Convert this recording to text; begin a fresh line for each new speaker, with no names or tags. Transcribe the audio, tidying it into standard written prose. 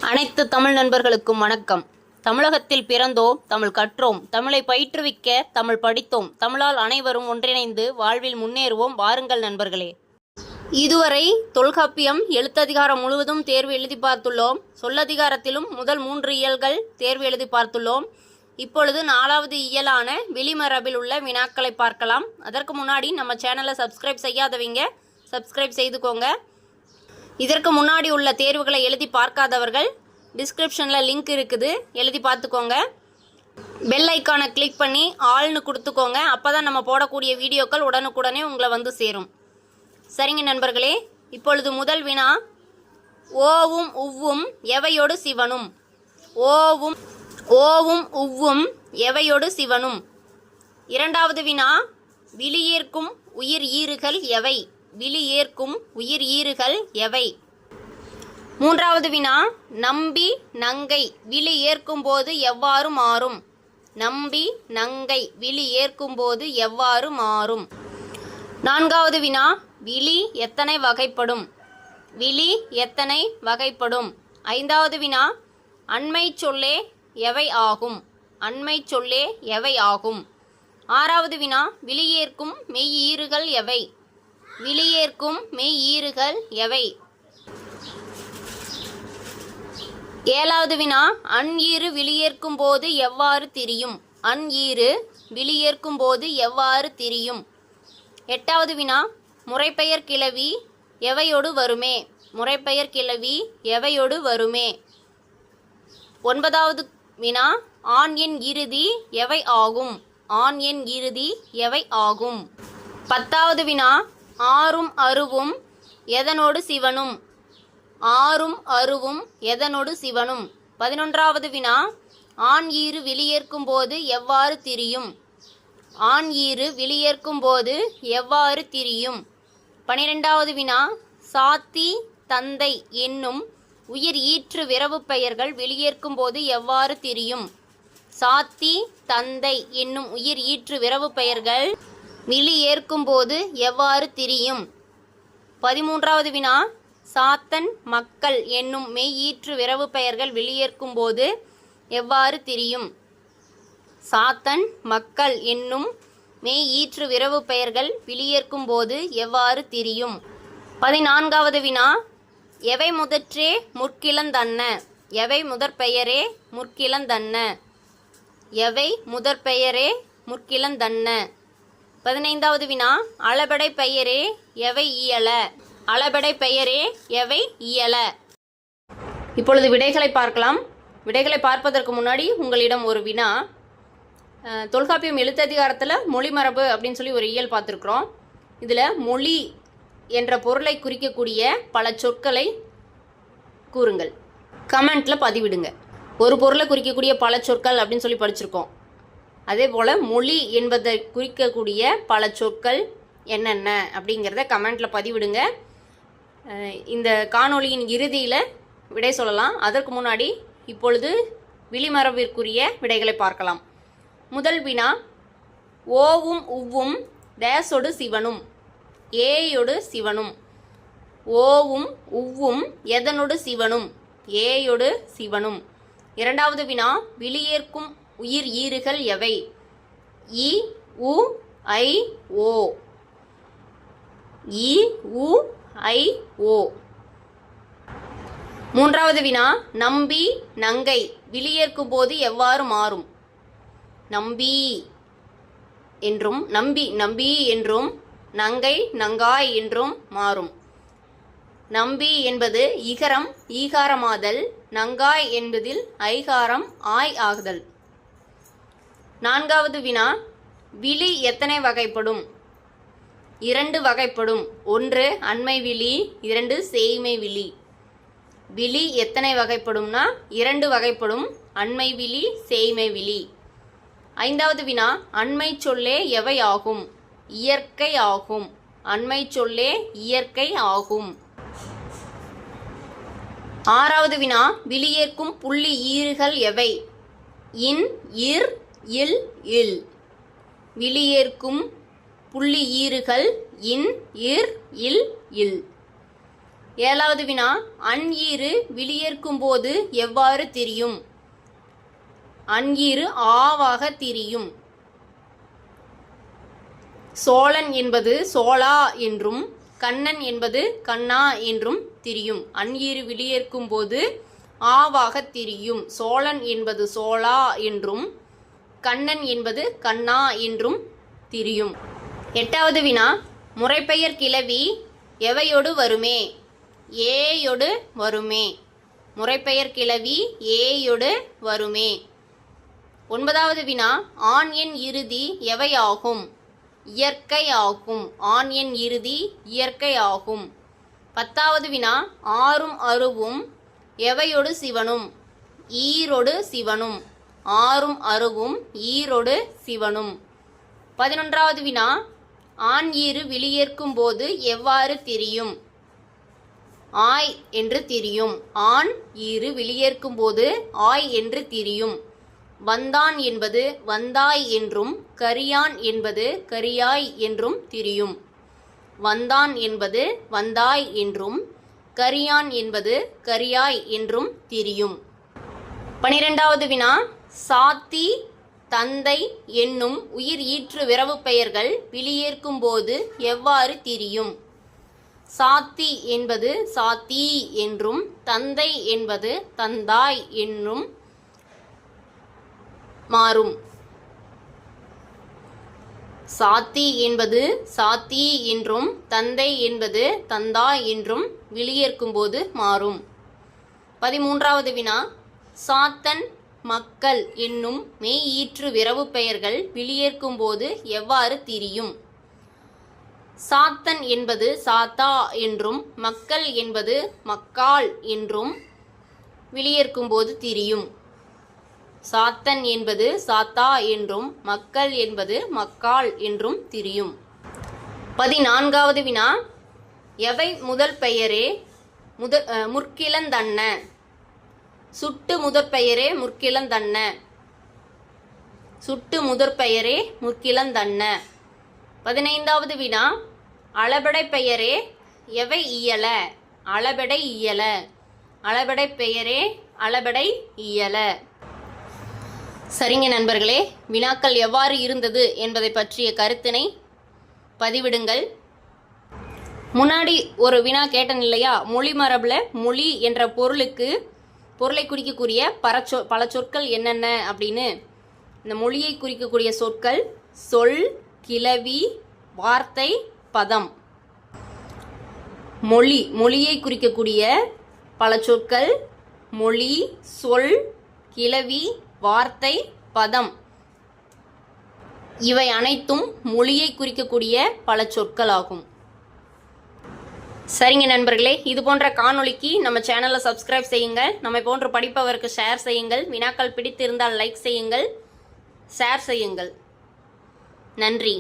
அனைத்து தமிழ் நண்பர்களுக்கும் வணக்கம். தமிழகத்தில் பிறந்தோம், தமிழ் கற்றோம், தமிழை பயிற்றுவிக்க தமிழ் படித்தோம், தமிழால் அனைவரும் ஒன்றிணைந்து வாழ்வில் முன்னேறுவோம். வாருங்கள் நண்பர்களே. இதுவரை தொல்காப்பியம் எழுத்ததிகாரம் முழுவதும் தேர்வு எழுதி பார்த்துள்ளோம். சொல்லதிகாரத்திலும் முதல் 3 இயல்கள் தேர்வு எழுதி பார்த்துள்ளோம். இப்பொழுது 4வது இயலான விளிமரபில் உள்ள வினாக்களை பார்க்கலாம். அதற்கு முன்னாடி நம்ம சேனலை சப்ஸ்கிரைப் செய்யாதவங்க சப்ஸ்கிரைப் செய்துக்கோங்க. இதற்கு முன்னாடி உள்ள தேர்வுகளை எழுதி பார்க்காதவர்கள் டிஸ்கிரிப்ஷனில் லிங்க் இருக்குது, எழுதி பார்த்துக்கோங்க. பெல் ஐக்கானை கிளிக் பண்ணி ஆல்னு கொடுத்துக்கோங்க. அப்போ தான் நம்ம போடக்கூடிய வீடியோக்கள் உடனுக்குடனே உங்களை வந்து சேரும். சரிங்க நண்பர்களே, இப்பொழுது முதல் வினா, ஓவும் உவ்வும் எவையோடு சிவனும். ஓவும் உவ்வும் எவையோடு சிவனும். இரண்டாவது வினா, விழியேற்கும் உயிர் ஈறுகள் எவை. விழியேற்கும் உயிர் ஈறுகள் எவை. மூன்றாவது வினா, நம்பி நங்கை விழி ஏற்கும் போது எவ்வாறு மாறும். நம்பி நங்கை விழி ஏற்கும் போது எவ்வாறு மாறும். நான்காவது வினா, விழி எத்தனை வகைப்படும். விழி எத்தனை வகைப்படும். ஐந்தாவது வினா, அண்மை சொல்லே எவை ஆகும். அண்மை சொல்லே எவை ஆகும். ஆறாவது வினா, விழியேற்கும் மெய் ஈறுகள் எவை. விழியேற்கும் மெய் ஈறுகள் எவை. ஏழாவது வினா, அன்ஈறு விழியேற்கும் போது எவ்வாறு திரியும். அன்ஈறு விழியேற்கும் போது எவ்வாறு திரியும். எட்டாவது வினா, முறைப்பெயர் கிளவி எவையோடு வருமே. முறைப்பெயர் கிளவி எவையோடு வருமே. ஒன்பதாவது வினா, ஆண் எண் இறுதி எவை ஆகும். ஆண் எண் இறுதி எவை ஆகும். பத்தாவது வினா, ஆறும் அருவும் எதனோடு சிவனும். ஆறும் அருவும் எதனோடு சிவனும். 11வது வினா, ஆண் ஈறு விழியேற்கும் போது எவ்வாறு திரியும். ஆண் ஈறு விழியேற்கும் போது எவ்வாறு திரியும். 12வது வினா, சாத்தி தந்தை என்னும் உயிர் ஈற்று விரவு பெயர்கள் வெளியேற்கும் போது எவ்வாறு திரியும். சாத்தி தந்தை என்னும் உயிர் ஈற்று விரவு பெயர்கள் விழி ஏற்கும் போது எவ்வாறு திரியும். 13வது வினா, சாத்தன் மக்கள் என்னும் மெய் ஈற்று விரவு பெயர்கள் வெளியேற்கும் போது எவ்வாறு திரியும். சாத்தன் மக்கள் என்னும் மெய் ஈற்று விரவு பெயர்கள் வெளியேற்கும் போது எவ்வாறு திரியும். 14வது வினா, எவை முதற்றே முற்கிழந்தன்ன. எவை முதற்பெயரே முற்கிழந்தன்ன. எவை முதற்பெயரே முற்கிழந்தன்ன. 15வது வினா, அளபடை பெயரே எவை இயல. அளபடை பெயரே எவை இயல. இப்பொழுது விடைகளை பார்க்கலாம். விடைகளை பார்ப்பதற்கு முன்னாடி உங்களிடம் ஒரு வினா. தொல்காப்பியம் எழுத்ததிகாரத்தில் மொழிமரபு அப்படின்னு சொல்லி ஒரு இயல் பார்த்துருக்குறோம். இதில் மொழி என்ற பொருளை குறிக்கக்கூடிய பல சொற்களை கூறுங்கள். கமெண்ட்டில் பதிவிடுங்க. ஒரு பொருளை குறிக்கக்கூடிய பல சொற்கள் அப்படின்னு சொல்லி படிச்சிருக்கோம். அதே போல் மொழி என்பதை குறிக்கக்கூடிய பல சொற்கள் என்னென்ன அப்படிங்கிறத கமெண்ட்டில் பதிவிடுங்க. இந்த காணொளியின் இறுதியில் விடை சொல்லலாம். அதற்கு முன்னாடி இப்பொழுது விளிமரபிற்குரிய விடைகளை பார்க்கலாம். முதல் வினா, ஓவும் உவ்வும் டேஸோடு சிவனும். ஏயோடு சிவனும். ஓவும் உவ்வும் எதனோடு சிவனும். ஏயோடு சிவனும். இரண்டாவது வினா, விழியேற்கும் உயிர் ஈறுகள் எவை. இ உ ஐ ஓ. இ உ ஐ ஓ. மூன்றாவது வினா, நம்பி நங்கை விழியேற்கும் போது எவ்வாறு மாறும். நம்பி என்றும் நம்பி என்றும் நங்கை நங்காய் என்றும் மாறும். நம்பி என்பது இகரம் ஈகாரமாதல். நங்காய் என்பதில் ஐகாரம் ஆய் ஆகுதல். நான்காவது வினா, விழி எத்தனை வகைப்படும். 2 வகைப்படும். 1 அண்மை விழி, 2 சேய்மை விழி. விழி எத்தனை வகைப்படும்னா 2 வகைப்படும். அண்மை விழி, சேய்மை விழி. ஐந்தாவது வினா, அண்மை சொல்லே எவை ஆகும். இயற்கை ஆகும். அண்மை சொல்லே இயற்கை ஆகும். ஆறாவது வினா, விழியேற்கும் புள்ளி ஈறுகள் எவை. இன் இர் இல் இல். விழியேற்கும் புள்ளி ஈறுகள் இன் இர் இல் இல். 7வது வினா, அன்ஈறு விழியேற்கும் போது எவ்வாறு திரியும்? அன்ஈறு ஆவாக திரியும். சோழன் என்பது சோழா என்றும் கண்ணன் என்பது கண்ணா என்றும் திரியும். அன்ஈறு விழியேற்கும் போது ஆவாக திரியும். சோழன் என்பது சோழா என்றும் கண்ணன் என்பது கண்ணா என்றும் திரியும். 8வது வினா, முறைப்பெயர் கிளவி எவையொடு வருமே? ஏயொடு வருமே. முறைப்பெயர் கிளவி ஏயொடு வருமே. 9வது வினா, ஆண் எண் இறுதி எவையாகும்? இயற்கை ஆகும். ஆண் எண் இறுதி இயற்கை ஆகும். 10வது வினா, ஆறும் அருவும் எவையொடு சிவனும்? ஈரொடு சிவனும். ஆறும் அருவும் ஈரொடு சிவனும். 11வது வினா, ஆண் ஈறு விழியேற்கும் போது எவ்வாறு திரியும்? ஆய் என்று திரியும். ஆண் ஈறு விழியேற்கும் போது ஆய் என்று திரியும். வந்தான் என்பது வந்தாய் என்றும் கரியான் என்பது கரியாய் என்றும் திரியும். வந்தான் என்பது வந்தாய் என்றும் கரியான் என்பது கரியாய் என்றும் திரியும். 12வது வினா, சாத்தி தந்தை என்னும் உயிர் ஈற்று விரவு பெயர்கள் விழியேற்கும் போது எவ்வாறு திரியும்? சாத்தி என்பது சாத்தி என்றும் தந்தை என்பது தந்தாய் என்றும் மாறும். சாத்தி என்பது சாத்தி என்றும் தந்தை என்பது தந்தாய் என்றும் விழியேற்கும் போது மாறும். 13வது வினா, சாத்தன் மக்கள் என்னும் மெய் ஈற்று விரவு பெயர்கள் விழியேற்கும் போது எவ்வாறு திரியும்? சாத்தன் என்பது சாத்தா என்றும் மக்கள் என்பது மக்காள் என்றும் விழியேற்கும் போது திரியும். சாத்தன் என்பது சாத்தா என்றும் மக்கள் என்பது மக்காள் என்றும் திரியும். 14வது வினா, எவை முதல் பெயரே முற்கிழந்தன்ன? சுட்டு முதற் பெயரே முற்கிழந்தன்ன. சுட்டு முதற் பெயரே முற்கிழந்தன்ன. 15வது வினா, அளபடை பெயரே எவை இயல? அளபெடை இயல. அளபெடை பெயரே அளபெடை இயல. சரிங்க நண்பர்களே, வினாக்கள் எவ்வாறு இருந்தது என்பதை பற்றிய கருத்தினை பதிவிடுங்கள். முன்னாடி ஒரு வினா கேட்டேன் இல்லையா, மொழி மரபில் மொழி என்ற பொருளை குறிக்கக்கூடிய பல சொற்கள் என்னென்ன அப்படின்னு. இந்த மொழியை குறிக்கக்கூடிய சொற்கள் சொல், கிளவி, வார்த்தை, பதம். மொழியை குறிக்கக்கூடிய பல சொற்கள் மொழி, சொல், கிளவி, வார்த்தை, பதம். இவை அனைத்தும் மொழியை குறிக்கக்கூடிய பல சொற்கள் ஆகும். சரிங்க நண்பர்களே, இது போன்ற காணொளிக்கு நம்ம சேனலை சப்ஸ்கிரைப் செய்யுங்கள். நம்மை போன்று படிப்பவருக்கு ஷேர் செய்யுங்கள். வினாக்கள் பிடித்திருந்தால் லைக் செய்யுங்கள், ஷேர் செய்யுங்கள். நன்றி.